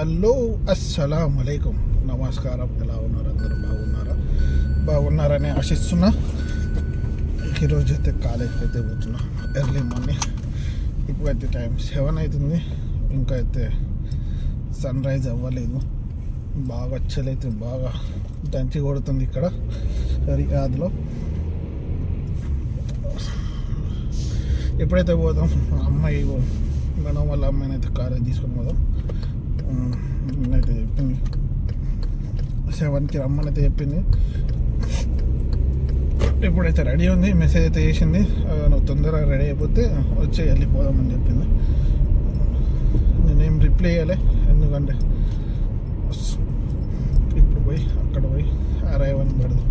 Hello అస్సలాము అలైకుం, నమస్కారం. ఎలా ఉన్నారు? అందరూ బాగున్నారని ఆశిస్తున్నా. ఈరోజు అయితే కాలేజ్కి అయితే పోతున్నా. Early morning. ఇప్పుడైతే టైం 7 అవుతుంది. ఇంకా అయితే సన్ రైజ్ అవ్వలేదు. బాగా చలైతే బాగా దంచి కొడుతుంది ఇక్కడ రియాద్లో. ఎప్పుడైతే పోదాం, అమ్మాయి మనం వాళ్ళ అమ్మాయిని అయితే కాలేజ్ తీసుకొని పోదాం అయితే చెప్పింది. 7కి రమ్మని అయితే చెప్పింది. ఇప్పుడైతే రెడీ ఉంది. మెసేజ్ అయితే చేసింది, నువ్వు తొందరగా రెడీ అయిపోతే వచ్చి వెళ్ళిపోదామని చెప్పింది. నేనేం రిప్లై ఇవ్వాలి, ఎందుకంటే ఇప్పుడు పోయి అక్కడ పోయి అరైవని పెడదాం.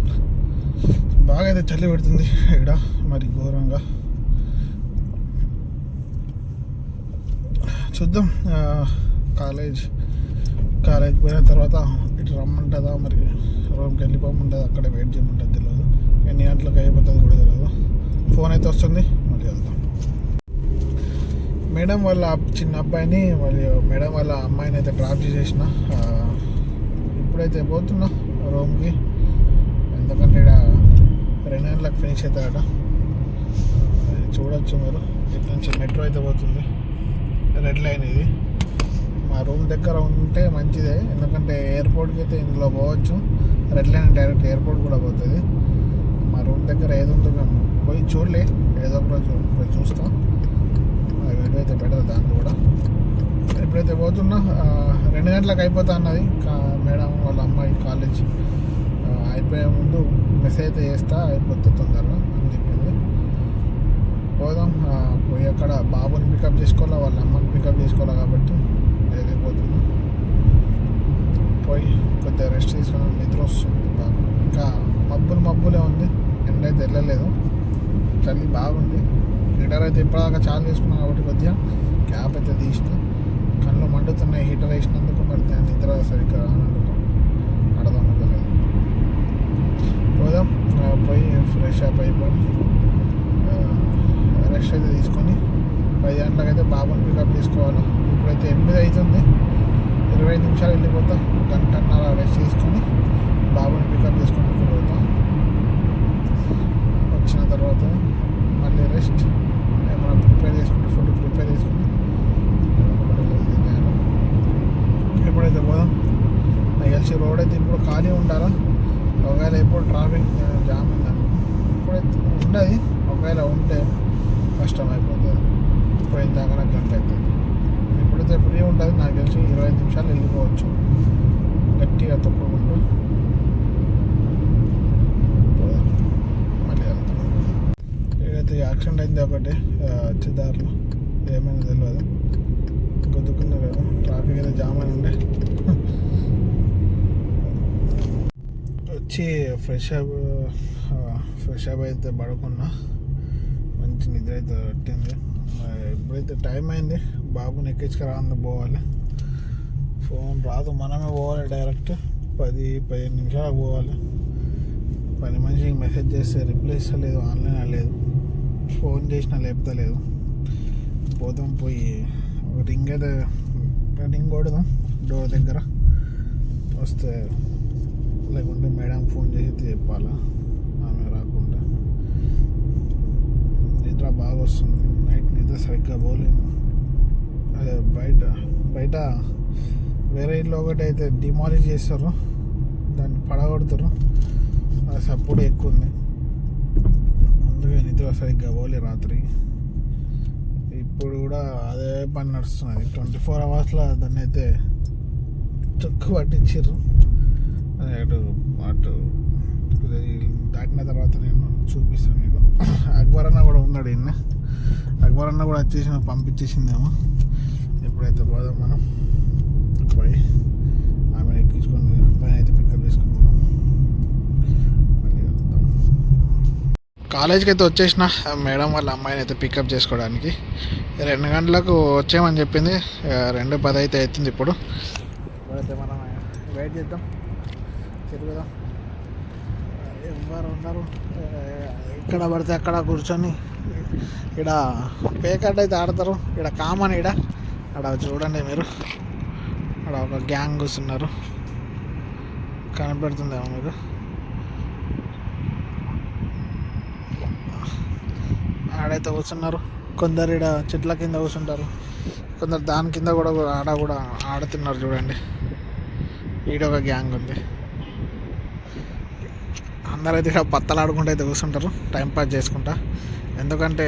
బాగా అయితే చలి పెడుతుంది ఇక్కడ, మరి ఘోరంగా. చూద్దాం. కాలేజ్ పోయిన తర్వాత ఇటు రమ్మంటుందా, మరి రూమ్కి వెళ్ళిపోమంటుందా, అక్కడ వెయిట్ చేయమంటుంది. తెలియదు ఎన్ని గంటలకు అయిపోతుంది కూడా తెలియదు. ఫోన్ అయితే వస్తుంది, మళ్ళీ వెళ్తాం. మేడం వాళ్ళ చిన్న అబ్బాయిని మళ్ళీ మేడం వాళ్ళ అమ్మాయిని అయితే డ్రాప్ చేసేసిన. ఇప్పుడైతే పోతున్నా రూమ్కి, ఎందుకంటే ఇక్కడ 2 గంటలకు ఫినిష్ అవుతాడట. చూడొచ్చు మీరు. ఇటు నుంచి మెట్రో అయితే పోతుంది, రెడ్ లైన్. ఇది మా రూమ్ దగ్గర ఉంటే మంచిదే, ఎందుకంటే ఎయిర్పోర్ట్కి అయితే ఇందులో పోవచ్చు. రెడ్ లైన్ డైరెక్ట్ ఎయిర్పోర్ట్ కూడా పోతుంది. మా రూమ్ దగ్గర ఏది ఉందో మేము పోయి చూడలే, ఏదో ఒక రోజు పోయి చూస్తాం. వీడియో అయితే పెడతా దాన్ని కూడా. ఎప్పుడైతే పోతున్నా 2 గంటలకు అయిపోతా అన్నది మేడం వాళ్ళ అమ్మాయి. కాలేజ్ అయిపోయే ముందు మెసేజ్ అయితే చేస్తా, అయిపోతే తొందరగా అని చెప్పింది. పోదాం. పోయి అక్కడ బాబుని పికప్ చేసుకోవాలా, వాళ్ళ అమ్మని పికప్ చేసుకోవాలా, కాబట్టి వెళ్ళిపోతున్నా. పోయి కొద్దిగా రెస్ట్ తీసుకుని నిద్ర వస్తుంది బాగా. ఇంకా మబ్బులే ఉంది, ఎండ అయితే వెళ్ళలేదు. చలి బాగుంది. హీటర్ అయితే ఇప్పటిదాకా చాలు వేసుకున్నాం కాబట్టి కొద్దిగా క్యాప్ అయితే తీసిన. కళ్ళు మండుతున్నాయి హీటర్ వేసినందుకు. మరి నిద్ర సరిగ్గా రానందుకు అర్థం అవ్వలేదు. పోదాం. పోయి ఫ్రెష్ అప్ అయిపోయి రెస్ట్ అయితే తీసుకొని 10 గంటలకు అయితే బాబుని పికప్ చేసుకోవాలి. ఇప్పుడైతే 8 అవుతుంది. 25 నిమిషాలు వెళ్ళిపోతా. 1 గంటన్నర రెస్ట్ తీసుకొని బాబుని పికప్ చేసుకొని పోతాం. వచ్చిన తర్వాత మళ్ళీ రెస్ట్, ఏమైనా ప్రిపేర్ చేసుకుంటే ఫుడ్ ప్రిపేర్ చేసుకుని ఎప్పుడైతే పోదాం. నాకు తెలిసి రోడ్ అయితే ఇప్పుడు ఖాళీ ఉండాలా. ఒకవేళ ఎప్పుడు ట్రాఫిక్ జామ్ ఉందని ఇప్పుడైతే ఉండదు. ఒకవేళ ఉంటే కష్టం అయిపోతుంది. పోయిన దాకా గంట అవుతుంది. ఎప్పుడైతే ఫ్రీ ఉంటుంది నాకు తెలిసి 25 నిమిషాలు వెళ్ళిపోవచ్చు, గట్టిగా తొక్కుకుంటూ. మళ్ళీ వెళ్తాం. ఏదైతే యాక్సిడెంట్ అయింది ఒకటి వచ్చేదారిలో, ఏమైనా తెలియదు. గుద్దుకున్నారేమో. ట్రాఫిక్ అయితే జామ్ అని ఉండే. వచ్చి ఫ్రెష్ అప్ అయితే పడుకున్నా. మంచి నిద్ర అయితే పట్టింది. ఇప్పుడైతే టైం అయింది, బాబుని ఎక్కించుకురా పోవాలి. ఫోన్ రాదు, మనమే పోవాలి. డైరెక్ట్ 10-15 నిమిషాలకు పోవాలి. పని మనిషికి మెసేజ్ చేస్తే రిప్లై ఇస్తలేదు, ఆన్లైన్ లేదు. ఫోన్ చేసినా లేపుతలేదు. పోదాం. పోయి రింగ్ కొడదాం డోర్ దగ్గర. వస్తే లేకుంటే మేడం ఫోన్ చేసి చెప్పాలా, ఆమె రాకుండా. నిద్ర బాగా వస్తుంది. నైట్ నిద్ర సరిగ్గా పోలేదు. అదే బయట వేరే ఇల్లు ఒకటి అయితే డిమాలిష్ చేస్తారు, దాన్ని పడగొడతారు. అది సపోర్ట్ ఎక్కువ ఉంది, అందుకే నిద్ర సరిగ్గా పోలే రాత్రి. ఇప్పుడు కూడా అదే పని నడుస్తున్నది. 24 అవర్స్లో దాన్ని అయితే చొక్కు పట్టించారు. అటు దాటిన తర్వాత నేను చూపిస్తాను మీకు. అక్బర్ అన్న కూడా ఉన్నాడు. అక్బర్ అన్న కూడా వచ్చేసి పంపించేసిందేమో. ఎప్పుడైతే పోదాం మనం. పోయి ఆమెను ఎక్కించుకొని అబ్బాయిని అయితే పికప్ చేసుకుని మళ్ళీ వెళ్తాం. కాలేజ్కి అయితే వచ్చేసిన మేడం వాళ్ళ అమ్మాయిని అయితే పికప్ చేసుకోవడానికి. 2 గంటలకు వచ్చేయమని చెప్పింది. 2:10 అయితే అవుతుంది ఇప్పుడు. ఇప్పుడైతే మనం వెయిట్ చేద్దాం, తిరుగుదాం. ఎవరు ఉన్నారు, ఎక్కడ పడితే అక్కడ కూర్చొని ఇక్కడ పేకాట అయితే ఆడతారు. ఇక్కడ కామన్. ఇక్కడ అక్కడ చూడండి మీరు, అక్కడ ఒక గ్యాంగ్ కూర్చున్నారు, కనపడుతుందేమో మీకు. ఆడైతే కూర్చున్నారు, కొందరు ఈడ చెట్ల కింద కూర్చుంటారు, కొందరు దాని కింద కూడా ఆడ కూడా ఆడుతున్నారు. చూడండి, ఈడ ఒక గ్యాంగ్ ఉంది. అందరైతే ఇక్కడ పత్తలు ఆడుకుంటూ అయితే కూర్చుంటారు టైంపాస్ చేసుకుంటా. ఎందుకంటే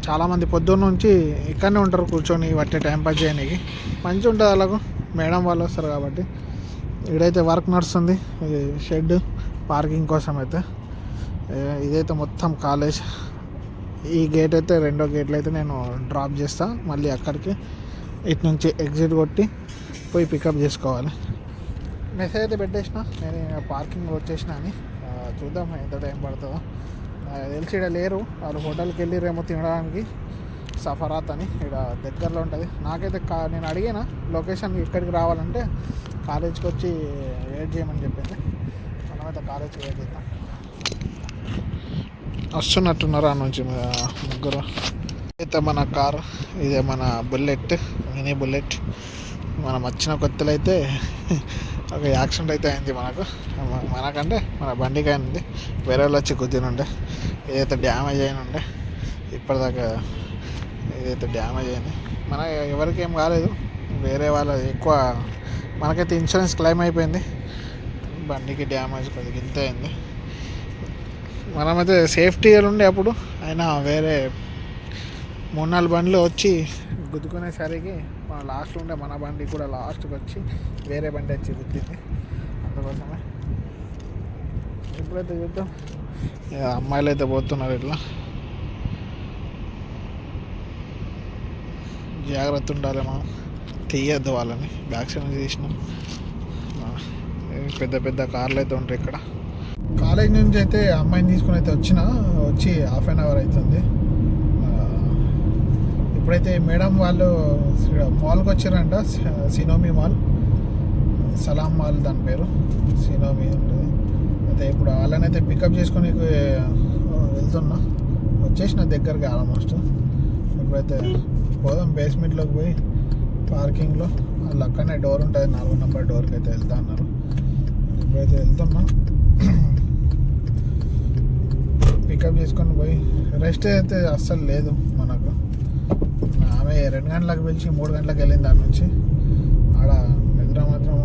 చాలామంది పొద్దున్న నుంచి ఇక్కడనే ఉంటారు కూర్చొని బట్టి టైంపాస్ చేయడానికి. మంచిగా ఉంటుంది అలాగూ, మేడం వాళ్ళు వస్తారు కాబట్టి. ఇక్కడైతే వర్క్ నడుస్తుంది, ఇది షెడ్ పార్కింగ్ కోసం అయితే. ఇదైతే మొత్తం కాలేజ్. ఈ గేట్ అయితే రెండో గేట్లు అయితే నేను డ్రాప్ చేస్తా, మళ్ళీ అక్కడికి ఇటు నుంచి ఎగ్జిట్ కొట్టి పోయి పికప్ చేసుకోవాలి. మెసేజ్ అయితే పెట్టేసిన నేను పార్కింగ్ వచ్చేసిన అని. చూద్దాం ఎంత టైం పడుతుందో. తెలిసి ఇక్కడ లేరు, వాళ్ళు హోటల్కి వెళ్ళిరేమో తినడానికి. సఫరాత్ అని ఇక్కడ దగ్గరలో ఉంటుంది. నాకైతే నేను అడిగిన లొకేషన్ ఇక్కడికి రావాలంటే కాలేజ్కి వచ్చి వెయిట్ చేయమని చెప్పింది. మనమైతే కాలేజ్కి వెయిట్ చేద్దాం. వస్తున్నట్టున్నారు ఆ నుంచి ముగ్గురు. అయితే మన కారు ఇదే, మన బుల్లెట్, మినీ బుల్లెట్. మనం వచ్చిన కొత్తలో అయితే ఒక యాక్సిడెంట్ అయితే అయింది మనకంటే మన బండికి అయింది. వేరే వాళ్ళు వచ్చి గుద్దినుండే. ఇదైతే డ్యామేజ్ అయినుండే. ఇప్పటిదాకా ఇదైతే డ్యామేజ్ అయింది. మన ఎవరికి ఏం కాలేదు, వేరే వాళ్ళ ఎక్కువ. మనకైతే ఇన్సూరెన్స్ క్లెయిమ్ అయిపోయింది, బండికి డ్యామేజ్ కొద్దిగా ఇంత అయింది. మనమైతే సేఫ్టీగా ఉండే అప్పుడు. అయినా వేరే 3-4 బండ్లు వచ్చి గుద్దుకునేసరికి మన లాస్ట్లో ఉండే మన బండి కూడా లాస్ట్కి వచ్చి వేరే బండి వచ్చి గుద్దింది. అందుకోసమే ఇప్పుడైతే చూద్దాం. అమ్మాయిలు అయితే పోతున్నారు, ఇట్లా జాగ్రత్త ఉండాలి. మనం తీయద్దు వాళ్ళని. బ్యాక్ సైడ్ తీసినాం. పెద్ద పెద్ద కార్లు అయితే ఉంటాయి ఇక్కడ. కాలేజ్ నుంచి అయితే అమ్మాయిని తీసుకుని అయితే వచ్చి హాఫ్ అన్ అవర్ అవుతుంది. ఇప్పుడైతే మేడం వాళ్ళు మాల్కి వచ్చారంట, సినోమి మాల్, సలాం మాల్ దాని పేరు, సినోమి ఉంటుంది. అయితే ఇప్పుడు వాళ్ళని అయితే పికప్ చేసుకొని వెళ్తున్నా. వచ్చేసిన దగ్గరకి ఆల్మోస్ట్. ఇప్పుడైతే పోదాం బేస్మెంట్లోకి పోయి పార్కింగ్లో వాళ్ళు అక్కడనే డోర్ ఉంటుంది, 4 నెంబర్ డోర్కి అయితే వెళ్తా అన్నారు. ఇప్పుడైతే వెళ్తున్నా. పికప్ చేసుకొని పోయి రెస్ట్ అయితే అస్సలు లేదు మనకు. ఆమె 2 గంటలకు పిలిచి 3 గంటలకు వెళ్ళింది. దాని నుంచి ఆడ నిద్ర మాత్రం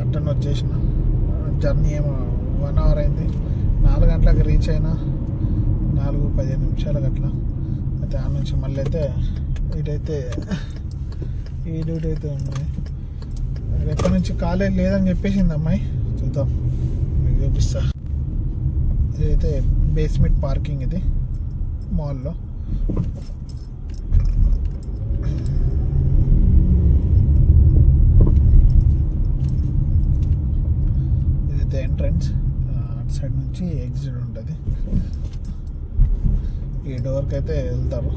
అట్టని వచ్చేసిన. జర్నీ ఏమో 1 అవర్ అయింది. 4 గంటలకు రీచ్ అయినా, 4-15 నిమిషాలకు అట్లా. అయితే ఆ నుంచి మళ్ళీ అయితే ఇటైతే ఈ డ్యూటీ అయితే ఉన్నాయి. ఎప్పటి నుంచి కాలేజ్ లేదని చెప్పేసింది అమ్మాయి. చూద్దాం, మీకు చూపిస్తా. ఇదైతే బేస్మెంట్ పార్కింగ్, ఇది మాల్లో. ఇదైతే ఎంట్రన్స్. అటు సైడ్ నుంచి ఎగ్జిట్ ఉంటుంది. ఈ డోర్కి అయితే వెళ్తారు.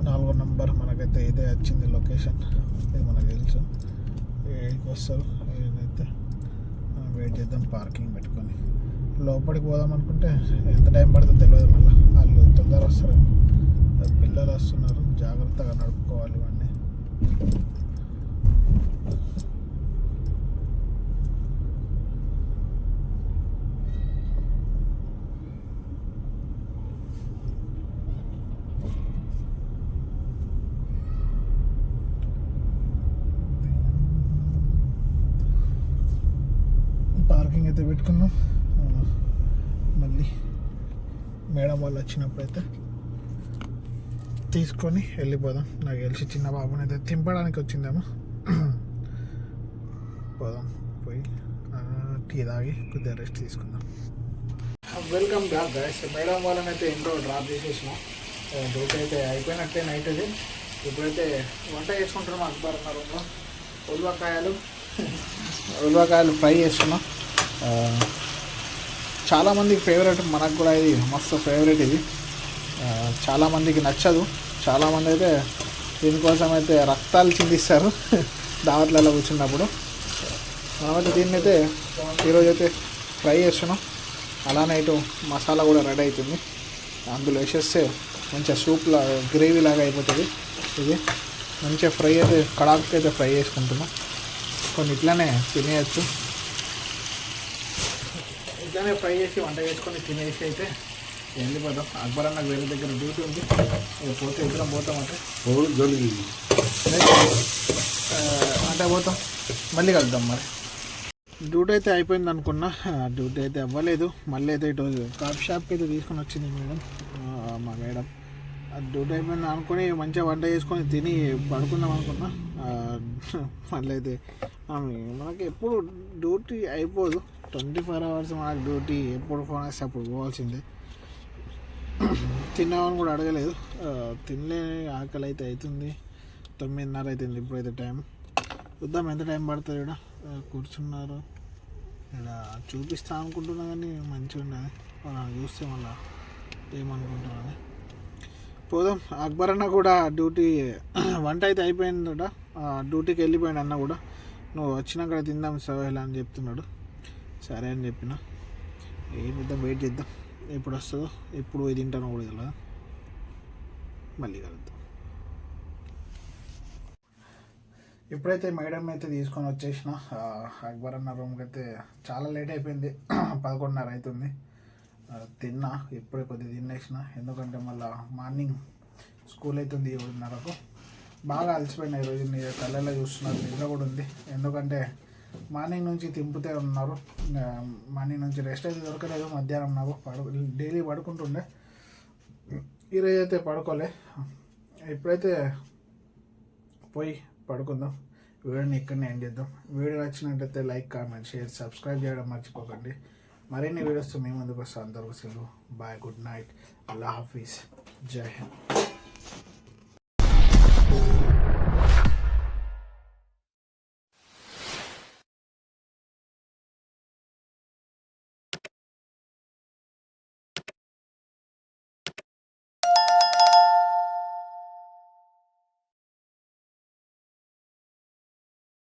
4 నెంబర్ మనకైతే ఇదే వచ్చింది లొకేషన్. ఇది మనకు తెలుసు. ఏడికి వస్తారు. ఏదైతే వెయిట్ చేద్దాం పార్కింగ్ పెట్టుకొని. లోపలికి పోదాం అనుకుంటే ఎంత టైం పడుతుందో తెలియదు. మళ్ళీ వాళ్ళు తొందర వస్తారు, పిల్లలు వస్తున్నారు, జాగ్రత్తగా నడుపుకోవాలి ఇవన్నీ. పార్కింగ్ అయితే పెట్టుకున్నాం. మళ్ళీ మేడం వాళ్ళు వచ్చినప్పుడైతే తీసుకొని వెళ్ళిపోదాం. నాకు తెలిసి చిన్న బాబుని అయితే తింపడానికి వచ్చిందేమో. పోదాం, పోయి టీ తాగి కొద్దిగా రెస్ట్ తీసుకుందాం. Welcome back guys. మేడం వాళ్ళని అయితే ఇంట్లో డ్రాప్ చేసేసినాం. డ్యూటీ అయితే అయిపోయినట్టే నైట్ అది. ఇప్పుడైతే వంట చేసుకుంటున్నాం. అక్బర్ అన్న రూమ్లో ఉల్వకాయలు ఫ్రై చేస్తున్నాం. చాలామందికి ఫేవరెట్, మనకు కూడా ఇది మస్తు ఫేవరెట్. ఇది చాలామందికి నచ్చదు. చాలామంది అయితే దీనికోసం అయితే రక్తాలు చిందిస్తారు దావత్లలో కూర్చున్నప్పుడు. మనమైతే దీన్ని అయితే ఈరోజు అయితే ఫ్రై చేస్తున్నాం. అలానే ఇటు మసాలా కూడా రెడీ అవుతుంది. అందులో వేసేస్తే మంచిగా సూప్లా గ్రేవీ లాగా అయిపోతుంది. ఇది మంచిగా ఫ్రై అయితే కడాకు అయితే ఫ్రై చేసుకుంటున్నాం. కొన్ని ఇట్లానే తినేయచ్చు, ఇట్లానే ఫ్రై చేసి వంట చేసుకొని తినేసి అయితే వెళ్ళిపోతాం. అక్బర్ అన్నకు వేరే దగ్గర డ్యూటీ ఉంది, పోతే ఇద్దరం పోతామంటే అంటే పోతాం, మళ్ళీ కలుద్దాం. మరి డ్యూటీ అయితే అయిపోయింది అనుకున్నా, డ్యూటీ అయితే అవ్వలేదు. మళ్ళీ అయితే ఇటు కాఫీ షాప్కి అయితే తీసుకొని వచ్చింది మేడం, మా మేడం. డ్యూటీ అయిపోయింది అనుకుని మంచిగా వంట చేసుకొని తిని పడుకుందాం అనుకున్నా. మళ్ళీ అయితే మనకి ఎప్పుడు డ్యూటీ అయిపోదు, 24 hours మనకు డ్యూటీ. ఎప్పుడు ఫోన్ వస్తే అప్పుడు పోవాల్సిందే. తిన్నామని కూడా అడగలేదు, తినలే. ఆకలి అయితే అవుతుంది, 9:30 అవుతుంది ఇప్పుడైతే టైం. చూద్దాం ఎంత టైం పడుతుంది. ఇక్కడ కూర్చున్నారు, ఇక్కడ చూపిస్తా అనుకుంటున్నా కానీ మంచిగా ఉండదు, చూస్తే మళ్ళీ ఏమనుకుంటున్నాను. పోదాం. అక్బర్ అన్న కూడా డ్యూటీ వంట అయితే అయిపోయిందట, డ్యూటీకి వెళ్ళిపోయాడు అన్న కూడా. నువ్వు వచ్చినాక తిందాం సవేలా అని చెప్తున్నాడు. సరే అని చెప్పిన. ఏం చేద్దాం, వెయిట్ చేద్దాం ఎప్పుడు వస్తుందో. ఎప్పుడు పోయి తింటానో కూడా తెలియదు. మళ్ళీ కలుద్దాం. ఇప్పుడైతే మేడం అయితే తీసుకొని వచ్చేసిన అక్బర్ అన్న రూమ్కి. అయితే చాలా లేట్ అయిపోయింది, 11:30 అవుతుంది. తిన్నా ఇప్పుడే, కొద్దిగా తినేసిన. ఎందుకంటే మళ్ళీ మార్నింగ్ స్కూల్ అవుతుంది 7:30కు. బాగా అలసిపోయినా ఈరోజు. మీరు కళ్ళల్లో చూస్తున్నారు, నిద్ర కూడా ఉంది. ఎందుకంటే మార్నింగ్ నుంచి తింపుతే ఉన్నారు, మార్నింగ్ నుంచి రెస్ట్ అయితే దొరకలేదు. మధ్యాహ్నం నాకు డైలీ పడుకుంటుండే, ఈరోజు అయితే పడుకోలే. ఇప్పుడైతే పోయి పడుకుందాం. వీడియోని ఇక్కడనే ఎండ్ చేద్దాం. వీడియో నచ్చినట్టయితే లైక్, కామెంట్, షేర్, సబ్స్క్రైబ్ చేయడం మర్చిపోకండి. మరిన్ని వీడియోస్తో మీ ముందుకు వస్తాను. అందరూ సెలవు. బాయ్, గుడ్ నైట్, అల్లా హాఫీజ్, జై హింద్.